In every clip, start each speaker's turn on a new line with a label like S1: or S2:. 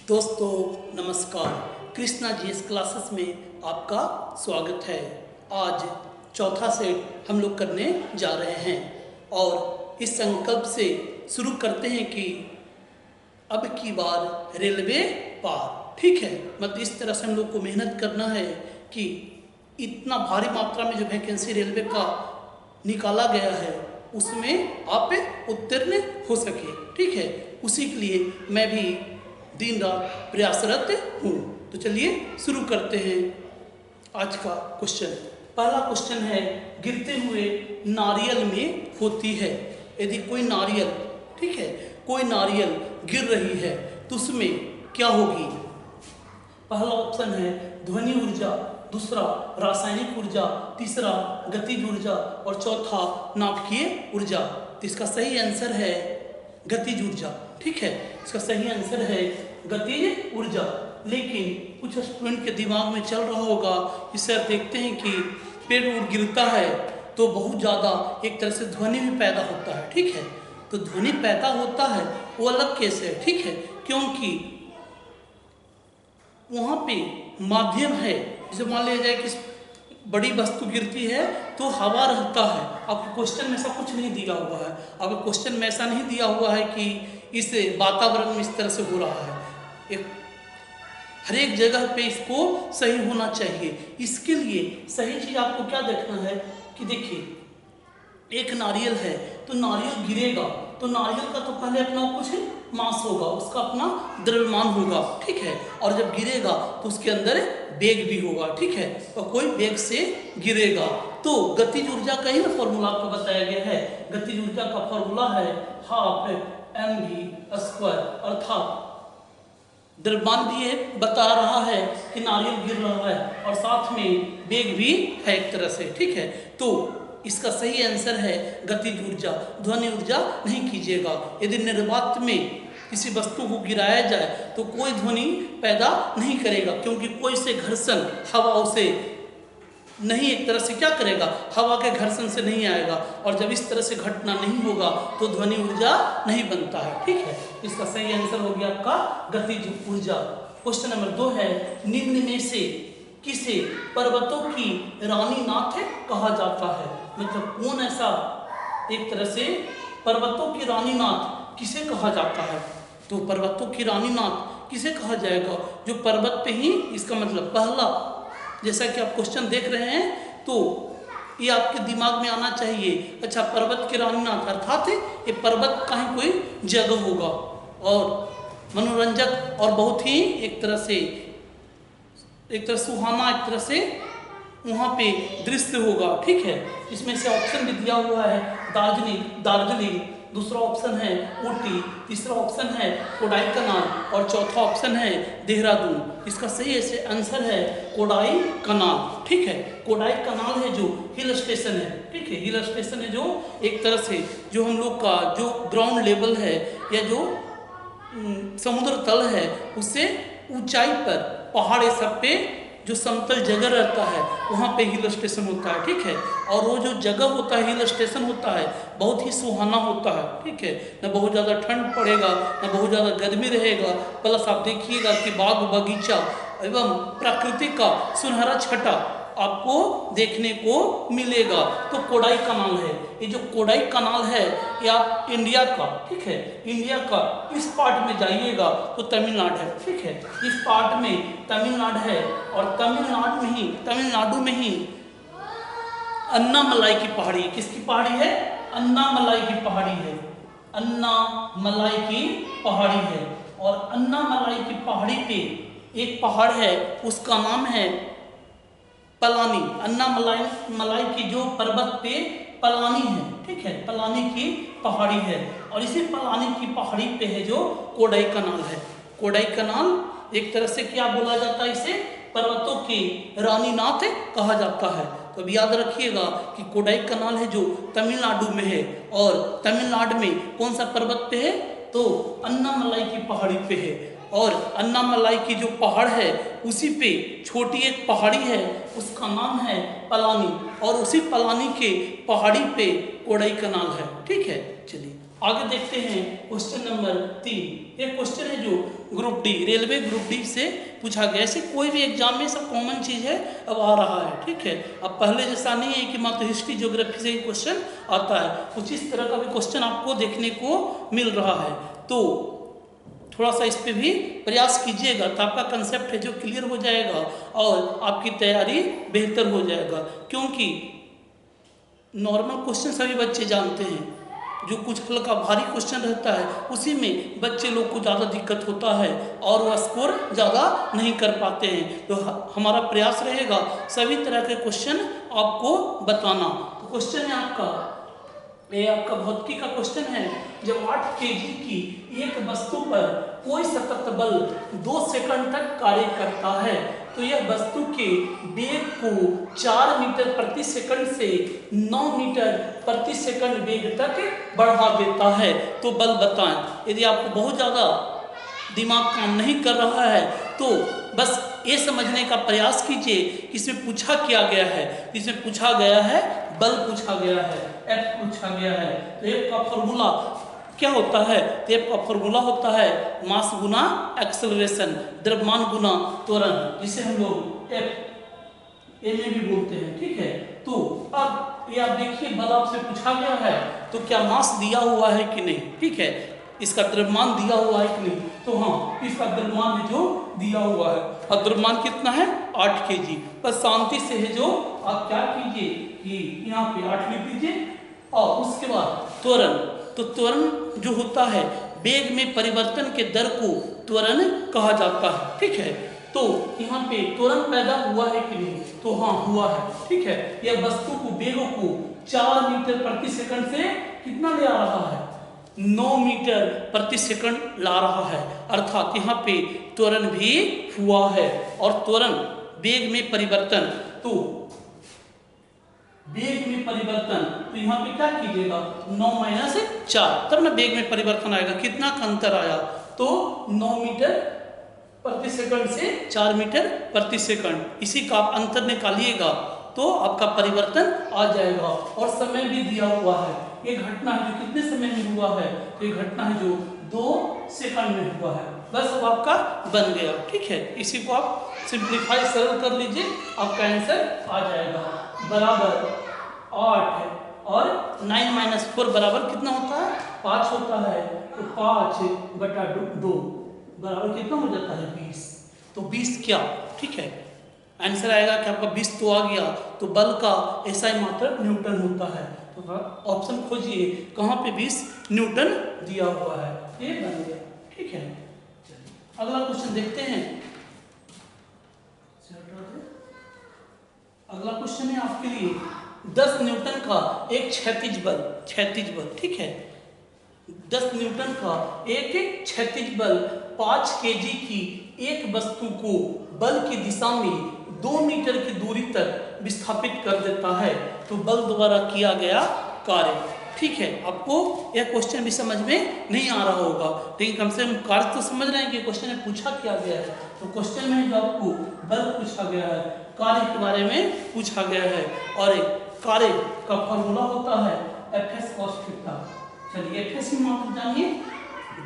S1: दोस्तों नमस्कार। Krishna GS classes में आपका स्वागत है। आज चौथा सेट हम लोग करने जा रहे हैं और इस संकल्प से शुरू करते हैं कि अब की बार रेलवे पार। ठीक है, मतलब इस तरह से हम लोग को मेहनत करना है कि इतना भारी मात्रा में जो वैकेंसी रेलवे का निकाला गया है उसमें आप उत्तीर्ण हो सके। ठीक है, उसी के लिए मैं भी दिन रात प्रयासरत हूँ। तो चलिए शुरू करते हैं आज का क्वेश्चन। पहला क्वेश्चन है, गिरते हुए नारियल में होती है। यदि कोई नारियल, ठीक है, कोई नारियल गिर रही है तो उसमें क्या होगी? पहला ऑप्शन है ध्वनि ऊर्जा, दूसरा रासायनिक ऊर्जा, तीसरा गतिज ऊर्जा और चौथा नाभिकीय ऊर्जा। तो इसका सही आंसर है गतिज ऊर्जा। ठीक है, इसका सही आंसर है गतिज ऊर्जा। लेकिन कुछ स्टूडेंट के दिमाग में चल रहा होगा कि सर देखते हैं कि पेड़ उड़ गिरता है तो बहुत ज़्यादा एक तरह से ध्वनि भी पैदा होता है। ठीक है, तो ध्वनि पैदा होता है वो अलग केस है। ठीक है, क्योंकि वहाँ पे माध्यम है। जैसे मान लिया जाए कि बड़ी वस्तु गिरती है तो हवा रहता है। आपके क्वेश्चन में ऐसा कुछ नहीं दिया हुआ है। आपके क्वेश्चन में ऐसा नहीं दिया हुआ है कि इस वातावरण में इस तरह से हो रहा है। हर एक जगह पे इसको सही होना चाहिए। इसके लिए सही चीज़ आपको क्या देखना है कि देखिए एक नारियल है तो नारियल गिरेगा तो नारियल का तो पहले अपना कुछ मास होगा, उसका अपना द्रव्यमान होगा। ठीक है, और जब गिरेगा तो उसके अंदर वेग भी होगा। ठीक है, तो कोई वेग से गिरेगा। तो गतिज ऊर्जा का ही ना फॉर्मूला आपको बताया गया है। गतिज ऊर्जा का फॉर्मूला है हाफ mv², अर्थात द्रव्यमान भी है बता रहा है कि नारियल गिर रहा है और साथ में वेग भी है एक तरह से। ठीक है, तो इसका सही आंसर है गतिज ऊर्जा। ध्वनि ऊर्जा नहीं कीजिएगा। यदि निर्वात में किसी वस्तु को गिराया जाए तो कोई ध्वनि पैदा नहीं करेगा, क्योंकि कोई से घर्षण हवा उसे नहीं एक तरह से क्या करेगा, हवा के घर्षण से नहीं आएगा। और जब इस तरह से घटना नहीं होगा तो ध्वनि ऊर्जा नहीं बनता है। ठीक है, इसका सही आंसर हो गया आपका गतिज ऊर्जा। क्वेश्चन नंबर 2 है, निम्न में से किसे पर्वतों की रानी नाथ कहा जाता है? मतलब कौन ऐसा एक तरह से पर्वतों की रानी नाथ किसे कहा जाता है? तो पर्वतों की रानी नाथ किसे कहा जाएगा? जो पर्वत पे ही, इसका मतलब पहला, जैसा कि आप क्वेश्चन देख रहे हैं तो ये आपके दिमाग में आना चाहिए। अच्छा, पर्वत की रानी नाथ अर्थात ये पर्वत का ही कोई जगह होगा और मनोरंजक और बहुत ही एक तरह सुहाना एक तरह से वहाँ पे दृश्य होगा। ठीक है, इसमें से ऑप्शन भी दिया हुआ है दार्जिलिंग, दूसरा ऑप्शन है ऊटी, तीसरा ऑप्शन है कोडाईकनाल और चौथा ऑप्शन है देहरादून। इसका सही ऐसे आंसर है कोडाईकनाल। ठीक है, कोडाईकनाल है जो हिल स्टेशन है। ठीक है, हिल स्टेशन है जो एक तरह से जो हम लोग का जो ग्राउंड लेवल है या जो समुद्र तल है उससे ऊंचाई पर पहाड़ ये सब पे जो समतल जगह रहता है वहाँ पे हिल स्टेशन होता है। ठीक है, और वो जो जगह होता है हिल स्टेशन होता है बहुत ही सुहाना होता है। ठीक है, न बहुत ज़्यादा ठंड पड़ेगा न बहुत ज़्यादा गर्मी रहेगा। प्लस आप देखिएगा कि बाग बगीचा एवं प्रकृति का सुनहरा छटा आपको देखने को मिलेगा। तो कोडाईकनाल है, ये जो कोडाईकनाल है ये आप इंडिया का, ठीक है, इंडिया का इस पार्ट में जाइएगा तो तमिलनाडु है। ठीक है, इस पार्ट में तमिलनाडु है और तमिलनाडु में ही अन्नामलाई की पहाड़ी। किसकी पहाड़ी है? अन्नामलाई की पहाड़ी है। अन्नामलाई की पहाड़ी है और अन्नामलाई की पहाड़ी पे एक पहाड़ है उसका नाम है पलानी। अन्नामलाई की जो पर्वत पे पलानी है। ठीक है, पलानी की पहाड़ी है और इसी पलानी की पहाड़ी पे है जो कोडाईकनाल है। कोडाईकनाल एक तरह से क्या बोला जाता है, इसे पर्वतों की रानी नाथ कहा जाता है। तो अब याद रखिएगा कि कोडाईकनाल है जो तमिलनाडु में है और तमिलनाडु में कौन सा पर्वत पे है? तो अन्नामलाई की पहाड़ी पे है। और अन्नामलाई की जो पहाड़ है उसी पे छोटी एक पहाड़ी है उसका नाम है पलानी और उसी पलानी के पहाड़ी पे कोडाईकनाल है। ठीक है, चलिए आगे देखते हैं क्वेश्चन नंबर 3। एक क्वेश्चन है जो group D, railway group D से पूछा गया। ऐसे कोई भी एग्जाम में सब कॉमन चीज़ है, अब आ रहा है, ठीक है। अब पहले जैसा नहीं है कि मात्र हिस्ट्री ज्योग्राफी से ही क्वेश्चन आता है, कुछ इस तरह का भी क्वेश्चन आपको देखने को मिल रहा है। तो थोड़ा सा इस पे भी प्रयास कीजिएगा तो आपका कंसेप्ट है जो क्लियर हो जाएगा और आपकी तैयारी बेहतर हो जाएगा। क्योंकि नॉर्मल क्वेश्चन सभी बच्चे जानते हैं, जो कुछ हल्का भारी क्वेश्चन रहता है उसी में बच्चे लोग को ज़्यादा दिक्कत होता है और वह स्कोर ज़्यादा नहीं कर पाते हैं। तो हमारा प्रयास रहेगा सभी तरह के क्वेश्चन आपको बताना। तो क्वेश्चन है आपका, ये आपका भौतिकी का क्वेश्चन है। जब 8 kg की एक वस्तु पर कोई सतत बल 2 सेकंड तक कार्य करता है तो यह वस्तु के वेग को 4 मीटर प्रति सेकंड से 9 मीटर प्रति सेकंड वेग तक बढ़ा देता है, तो बल बताएं। यदि आपको बहुत ज़्यादा दिमाग काम नहीं कर रहा है तो बस ये समझने का प्रयास कीजिए कि इसमें पूछा क्या गया है। इसमें पूछा गया है बल, पूछा गया है एफ, पूछा गया है। तो एफ का फॉर्मूला क्या होता है? तो एफ का फॉर्मूला होता है मास गुना एक्सेलरेशन, द्रव्यमान गुना त्वरण, जिसे हम लोग एफ ए में भी बोलते हैं, ठीक है। तो अब ये आप देखिए बल आपसे पूछा गया है तो क्या मास दिया हुआ है कि नहीं, ठीक है। इसका द्रव्यमान दिया हुआ है कि नहीं, तो हाँ इसका द्रव्यमान जो दिया हुआ है, और द्रव्यमान कितना है 8 kg। बस शांति से है जो आप क्या कीजिए कि यहाँ पे 8 लिख दीजिए और उसके बाद त्वरण। तो त्वरण जो होता है वेग में परिवर्तन के दर को त्वरण कहा जाता है, ठीक है। तो यहाँ पे त्वरण पैदा हुआ है कि नहीं, तो हाँ हुआ है, ठीक है। यह वस्तु को वेग को 4 मीटर प्रति सेकंड से कितना ले आ रहा है, 9 मीटर प्रति सेकंड ला रहा है, अर्थात यहाँ पे त्वरण भी हुआ है। और त्वरण वेग में परिवर्तन, तो वेग में परिवर्तन, तो यहाँ पे क्या कीजिएगा 9 माइनस 4, तब ना वेग में परिवर्तन आएगा। कितना का अंतर आया, तो 9 मीटर प्रति सेकंड से 4 मीटर प्रति सेकंड, इसी का आप अंतर निकालिएगा तो आपका परिवर्तन आ जाएगा। और समय भी दिया हुआ है, ये घटना है जो कितने समय में हुआ है, तो ये घटना है जो 2 सेकंड में हुआ है। बस अब आपका बन गया, ठीक है। इसी को आप सिंप्लीफाई सरल कर लीजिए, आपका आंसर आ जाएगा बराबर 8 और 9 माइनस 4 बराबर कितना होता है 5 होता है। तो 5/2 बराबर कितना हो जाता है 20। तो 20 क्या, ठीक है, आंसर आएगा कि आपका 20 तो आ गया। तो बल का ऐसा ही मात्रक न्यूटन होता है। तो ऑप्शन खोजिए कहाँ पे 20 न्यूटन दिया हुआ है, ये बन गया, ठीक है। अगला क्वेश्चन देखते हैं। अगला क्वेश्चन है आपके लिए 10 न्यूटन का एक क्षैतिज बल, ठीक है। 10 न्यूटन का एक क्षैतिज बल 5 kg की एक वस्तु को बल की दिशा में 2 मीटर की दूरी तक विस्थापित कर देता है, तो बल द्वारा किया गया कार्य, ठीक है। आपको यह क्वेश्चन भी समझ में नहीं आ रहा होगा, लेकिन कम से कम कार्य तो समझ रहे हैं कि क्वेश्चन में पूछा क्या गया है। तो क्वेश्चन में जो आपको बल पूछा गया है, कार्य के बारे में पूछा गया है, और एक कार्य का फॉर्मूला होता है Fs cos थीटा। चलिए Fs की मात्रा जानिए,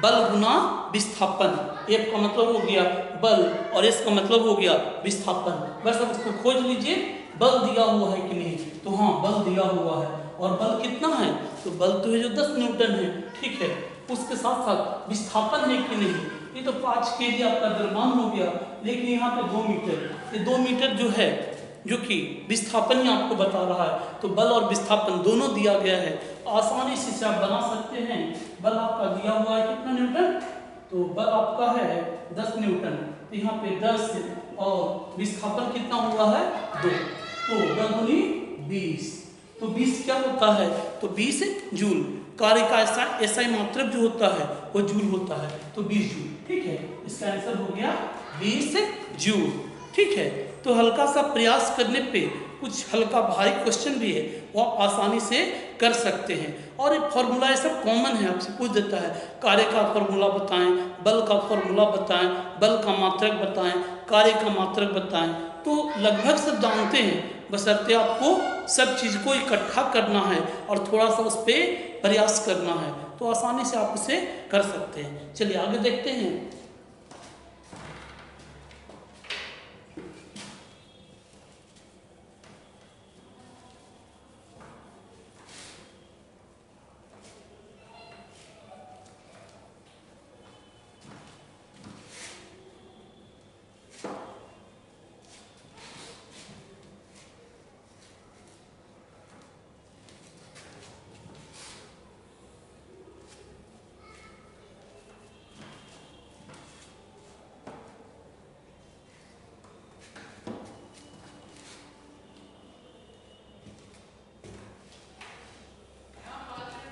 S1: बल गुना विस्थापन। F का मतलब हो गया बल और S का मतलब हो गया विस्थापन। बस अब इसको खोज लीजिए बल दिया हुआ है कि नहीं, तो हाँ बल दिया हुआ है। और बल कितना है, तो बल तो है जो 10 न्यूटन है, ठीक है। उसके साथ साथ विस्थापन है कि नहीं, ये तो 5 kg आपका द्रव्यमान हो गया, लेकिन यहाँ पे 2 मीटर, ये 2 मीटर जो है जो कि विस्थापन ही आपको बता रहा है, तो बल और विस्थापन दोनों दिया गया है। आसानी से आप बना सकते हैं। बल आपका दिया हुआ है कितना न्यूटन, तो बल आपका है 10 न्यूटन, तो यहाँ पे 10 और विस्थापन कितना हुआ है 2, तो 10 दूनी 20, तो 20 क्या होता है, तो 20 जूल। कार्य का ऐसा ही मात्रक जो होता है वो जूल होता है, तो 20 जूल, ठीक है। इसका आंसर हो गया 20 जूल, ठीक है। तो हल्का सा प्रयास करने पे कुछ हल्का भारी क्वेश्चन भी है वो आप आसानी से कर सकते हैं। और एक फॉर्मूला ये सब कॉमन है, आपसे पूछ देता है कार्य का फॉर्मूला बताएं, बल का फॉर्मूला बताएं, बल का मात्रक बताएं, कार्य का मात्रक बताएं, तो लगभग सब जानते हैं। बशर्ते आपको सब चीज़ को इकट्ठा करना है और थोड़ा सा उस पर प्रयास करना है। तो आसानी से आप उसे कर सकते हैं। चलिए आगे देखते हैं।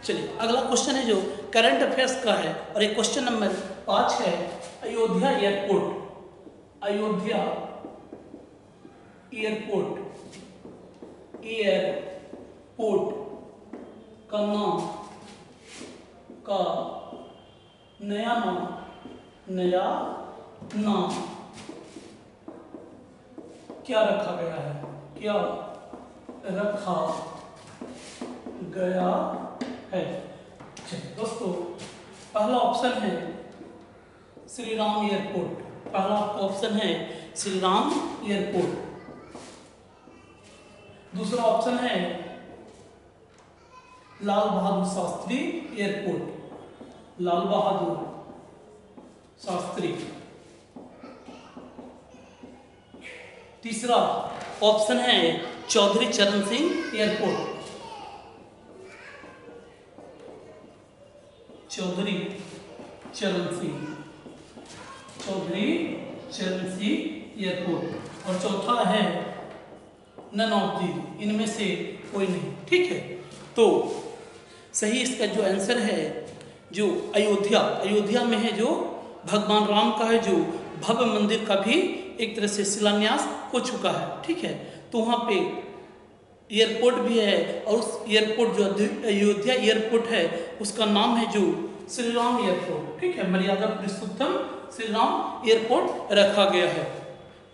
S1: चलिए अगला क्वेश्चन है जो करंट अफेयर्स का है और एक क्वेश्चन नंबर 5 है अयोध्या एयरपोर्ट। अयोध्या एयरपोर्ट का नाम का नया नाम क्या रखा गया है? क्या रखा गया है? दोस्तों पहला ऑप्शन है श्री राम एयरपोर्ट। पहला आपका ऑप्शन है श्री राम एयरपोर्ट। दूसरा ऑप्शन है लाल बहादुर शास्त्री एयरपोर्ट। लाल बहादुर शास्त्री। तीसरा ऑप्शन है चौधरी चरण सिंह एयरपोर्ट। चौधरी चरण सिंह एयरपोर्ट। और चौथा है नन ऑफ दी, इनमें से कोई नहीं। ठीक है, तो सही इसका जो आंसर है जो अयोध्या में है, जो भगवान राम का है जो भव्य मंदिर का भी एक तरह से शिलान्यास हो चुका है। ठीक है, तो वहाँ पे एयरपोर्ट भी है और उस एयरपोर्ट जो अयोध्या एयरपोर्ट है उसका नाम है जो श्री राम एयरपोर्ट। ठीक है, मर्यादा पुरुषोत्तम श्री राम एयरपोर्ट रखा गया है।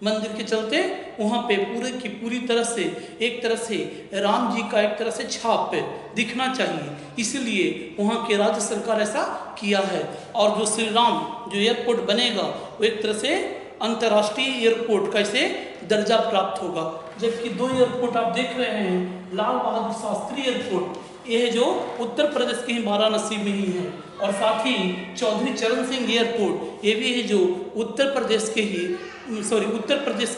S1: मंदिर के चलते वहाँ पे पूरे की पूरी तरह से एक तरह से राम जी का एक तरह से छाप दिखना चाहिए, इसलिए वहाँ के राज्य सरकार ऐसा किया है। और जो श्री राम जो एयरपोर्ट बनेगा वो एक तरह से अंतर्राष्ट्रीय एयरपोर्ट का इसे दर्जा प्राप्त होगा। जबकि दो एयरपोर्ट आप देख रहे हैं, लाल बहादुर शास्त्री एयरपोर्ट यह जो उत्तर प्रदेश के ही वाराणसी में ही है, और साथ ही चौधरी चरण सिंह एयरपोर्ट ये भी है जो उत्तर प्रदेश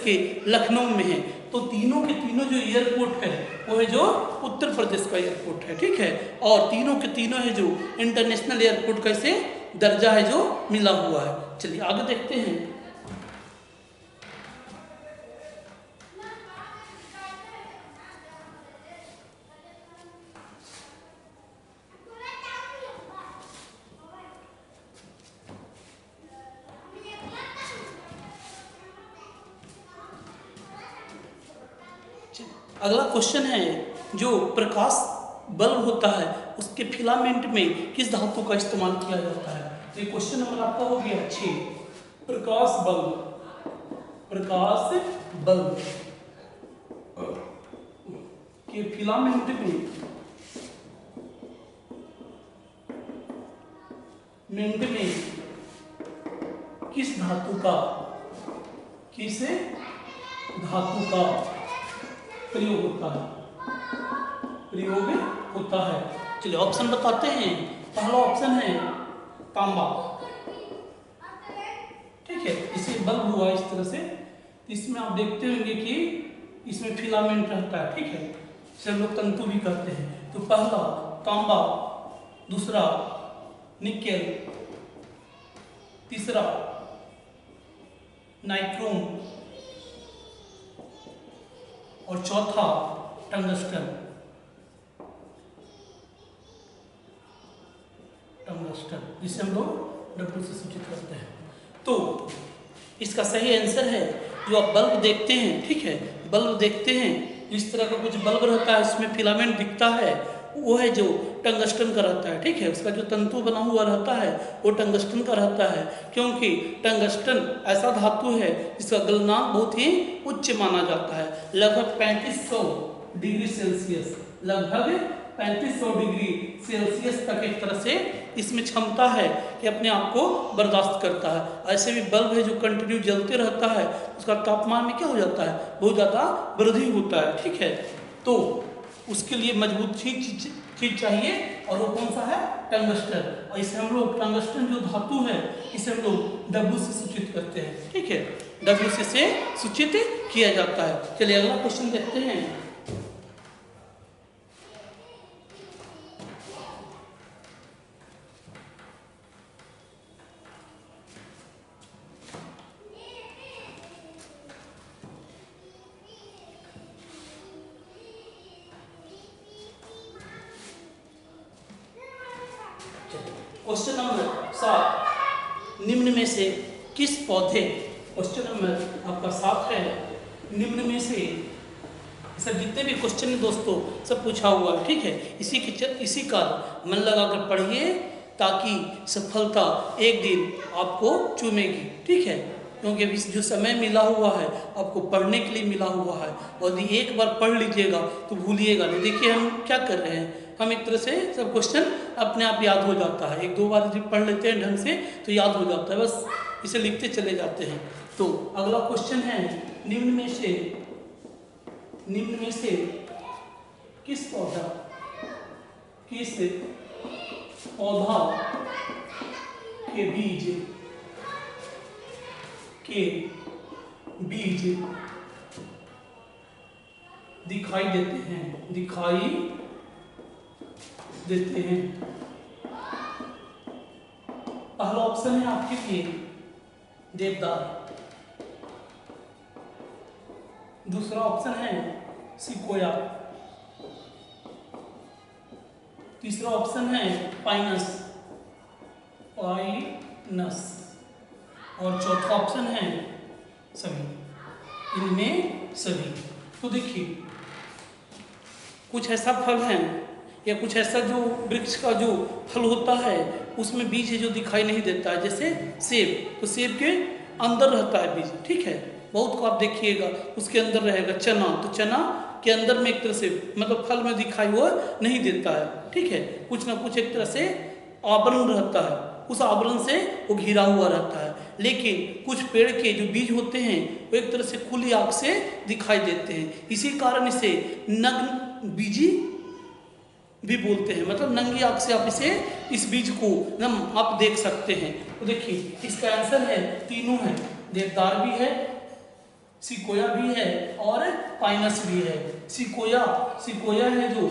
S1: के लखनऊ में है। तो तीनों के तीनों जो एयरपोर्ट है वो है जो उत्तर प्रदेश का एयरपोर्ट है। ठीक है, और तीनों के तीनों है जो इंटरनेशनल एयरपोर्ट का इसे दर्जा है जो मिला हुआ है। चलिए आगे देखते हैं। अगला क्वेश्चन है जो प्रकाश बल्ब होता है उसके फिलामेंट में किस धातु का इस्तेमाल किया जाता है? तो ये क्वेश्चन नंबर आपका हो गया 6। प्रकाश बल्ब के फिलामेंट में किस धातु का प्रयोग होता है? चलिए ऑप्शन बताते हैं। पहला ऑप्शन है तांबा। ठीक है, इसे बल्ब हुआ इस तरह से, इसमें आप देखते होंगे कि इसमें फिलामेंट रहता है। ठीक है, इसे लोग तंतु भी कहते हैं। तो पहला तांबा, दूसरा निकेल, तीसरा नाइट्रोम और चौथा टंगस्टन। जिसे हम लोग डब्ल्यू से सूचित करते हैं। तो इसका सही आंसर है जो आप बल्ब देखते हैं। ठीक है, बल्ब देखते हैं इस तरह का कुछ बल्ब रहता है, इसमें फिलामेंट दिखता है, वो है जो टंगस्टन का रहता है। ठीक है, उसका जो तंतु बना हुआ रहता है वो टंगस्टन का रहता है, क्योंकि टंगस्टन ऐसा धातु है जिसका गलनांक बहुत ही उच्च माना जाता है। लगभग 3500 डिग्री सेल्सियस, लगभग 3500 डिग्री सेल्सियस तक एक तरह से इसमें क्षमता है कि अपने आप को बर्दाश्त करता है। ऐसे भी बल्ब है जो कंटिन्यू जलते रहता है, उसका तापमान में क्या हो जाता है, बहुत ज़्यादा वृद्धि होता है, ठीक है। तो उसके लिए मजबूत चीज चाहिए, और वो कौन सा है, टंगस्टन। और इसे हम लोग, टंगस्टन जो धातु है, इसे हम लोग डब्ल्यू से सूचित करते हैं, ठीक है, डब्ल्यू से सूचित किया जाता है। चलिए अगला क्वेश्चन देखते हैं। क्वेश्चन नंबर 7, निम्न में से किस पौधे, क्वेश्चन नंबर आपका 7 है, निम्न में से, सब जितने भी क्वेश्चन है दोस्तों सब पूछा हुआ है, ठीक है। इसी का मन लगाकर पढ़िए, ताकि सफलता एक दिन आपको चूमेगी, ठीक है। क्योंकि अभी जो समय मिला हुआ है आपको पढ़ने के लिए मिला हुआ है, और यदि एक बार पढ़ लीजिएगा तो भूलिएगा नहीं। देखिए हम क्या कर रहे हैं, हम एक तरह से सब क्वेश्चन अपने आप याद हो जाता है, एक दो बार यदि पढ़ लेते हैं ढंग से तो याद हो जाता है, बस इसे लिखते चले जाते हैं। तो अगला क्वेश्चन है, निम्न में से किस पौधा के बीज दिखाई देते हैं। पहला ऑप्शन है आपके लिए देवदार, दूसरा ऑप्शन है सिकोया, तीसरा ऑप्शन है पाइनस, और चौथा ऑप्शन है सभी, इनमें सभी। तो देखिए कुछ ऐसा फल है या कुछ ऐसा जो वृक्ष का जो फल होता है उसमें बीज है जो दिखाई नहीं देता है, जैसे सेब, तो सेब के अंदर रहता है बीज, ठीक है। बहुत को आप देखिएगा उसके अंदर रहेगा चना, तो चना के अंदर में एक तरह से मतलब फल में दिखाई हुआ नहीं देता है, ठीक है। कुछ ना कुछ एक तरह से आवरण रहता है, उस आवरण से वो घिरा हुआ रहता है। लेकिन कुछ पेड़ के जो बीज होते हैं वो एक तरह से खुली आंख से दिखाई देते हैं, इसी कारण इसे नग्न बीजी भी बोलते हैं, मतलब नंगी आंख से आप इस बीज को आप देख सकते हैं। तो देखिए इसका आंसर है, तीनों है, देवदार भी है, सिकोया भी है और पाइनस भी है। सिकोया है जो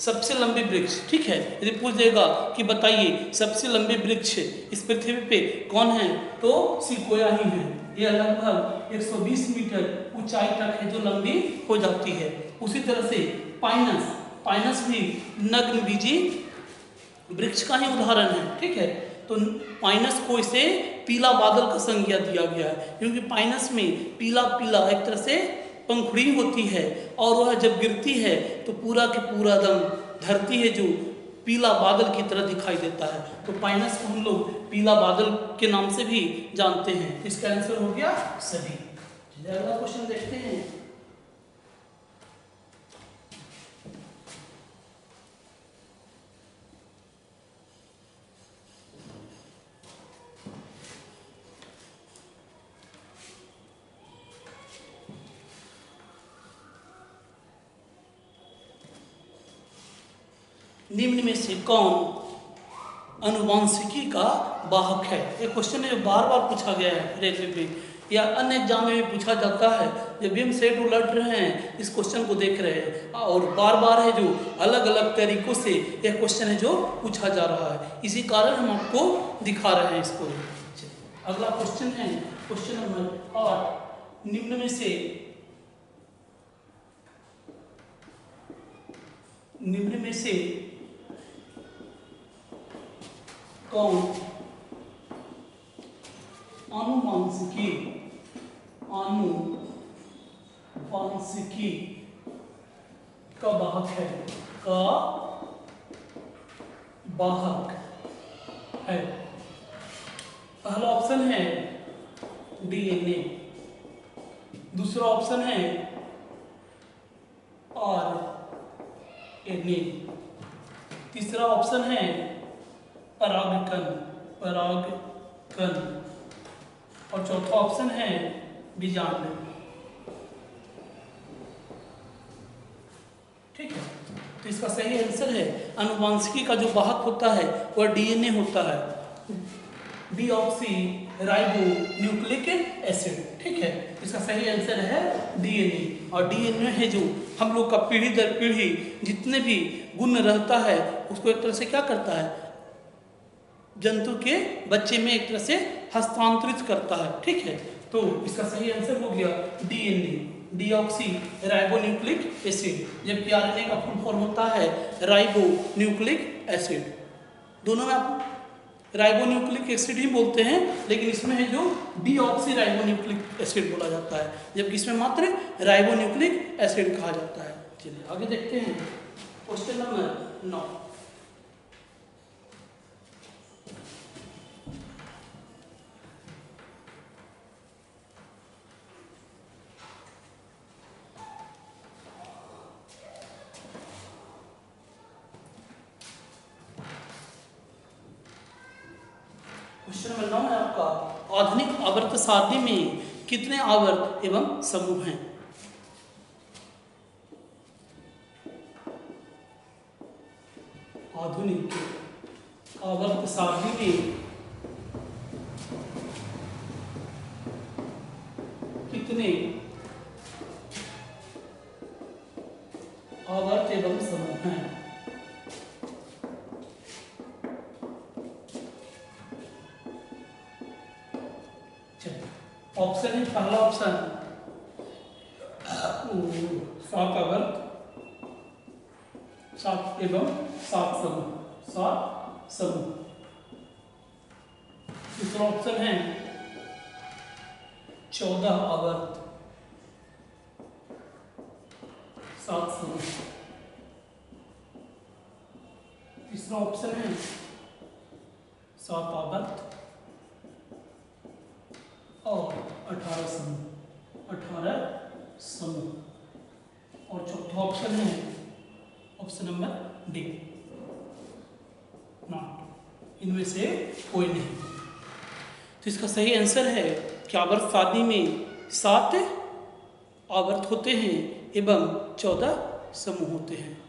S1: सबसे लंबे वृक्ष, ठीक है। यदि पूछ देगा कि बताइए सबसे लंबे वृक्ष इस पृथ्वी पे कौन है, तो सिकोया ही है। यह लगभग 120 मीटर ऊंचाई तक है जो लंबी हो जाती है। उसी तरह से पाइनस भी नग्न बीजी वृक्ष का ही उदाहरण है, ठीक है। तो पाइनस को इसे पीला बादल का संज्ञा दिया गया है, क्योंकि पाइनस में पीला एक तरह से पंखुड़ी होती है, और वह जब गिरती है तो पूरा के पूरा दम धरती है जो पीला बादल की तरह दिखाई देता है। तो पाइनस को हम लोग पीला बादल के नाम से भी जानते हैं। इसका आंसर हो गया सभी। अगला क्वेश्चन देखते हैं। निम्न में से कौन अनुवांशिकी का वाहक है? एक क्वेश्चन है जो बार बार पूछा गया है रेलवे पे या अन्य एग्जाम में भी पूछा जाता है। जब भी हम सेट उलट रहे हैं इस क्वेश्चन को देख रहे हैं, और बार बार है जो अलग अलग तरीकों से यह क्वेश्चन है जो पूछा जा रहा है, इसी कारण हम आपको दिखा रहे हैं इसको। अगला क्वेश्चन है क्वेश्चन नंबर 8, निम्न में से कौन अनुवांशिकी का वाहक है? पहला ऑप्शन है डीएनए, दूसरा ऑप्शन है आरएनए, तीसरा ऑप्शन है परागकण, परागकण। और चौथा ऑप्शन है बीजांड। ठीक है, तो इसका सही आंसर है आनुवांशिकी का जो वाहक होता है वह डीएनए होता है, डीऑक्सी राइबो न्यूक्लिक एसिड। ठीक है, इसका सही आंसर है डीएनए। और डीएनए है जो हम लोग का पीढ़ी दर पीढ़ी जितने भी गुण रहता है उसको एक तरह से क्या करता है, जंतु के बच्चे में एक तरह से हस्तांतरित करता है। ठीक है, तो इसका सही आंसर हो गया डीएनए, डीऑक्सी राइबोन्यूक्लिक एसिड। जबकि आरएनए का फुल फॉर्म होता है राइबोन्यूक्लिक एसिड। दोनों में आप राइबोन्यूक्लिक एसिड ही बोलते हैं, लेकिन इसमें है जो डीऑक्सी राइबोन्यूक्लिक एसिड बोला जाता है, जबकि इसमें मात्र राइबोन्यूक्लिक एसिड कहा जाता है। चलिए आगे देखते हैं क्वेश्चन नंबर 9। क्वेश्चन नंबर 9 है आपका, आधुनिक आवर्त सारणी में कितने आवर्त एवं समूह हैं? आधुनिक आवर्त सारणी में कितने आवर्त एवं समूह हैं? ऑप्शन है, पहला ऑप्शन 7 आवर्त, 7 एवं 7 समूह, 7 समूह। दूसरा ऑप्शन है 14 आवर्त, 7 समूह। तीसरा ऑप्शन है 7 आवर्त और 18 समूह, 18 समूह। और चौथा ऑप्शन है ऑप्शन नंबर डी, नॉट, इनमें से कोई नहीं। तो इसका सही आंसर है कि आवर्त सारणी में 7 आवर्त होते हैं एवं 14 समूह होते हैं।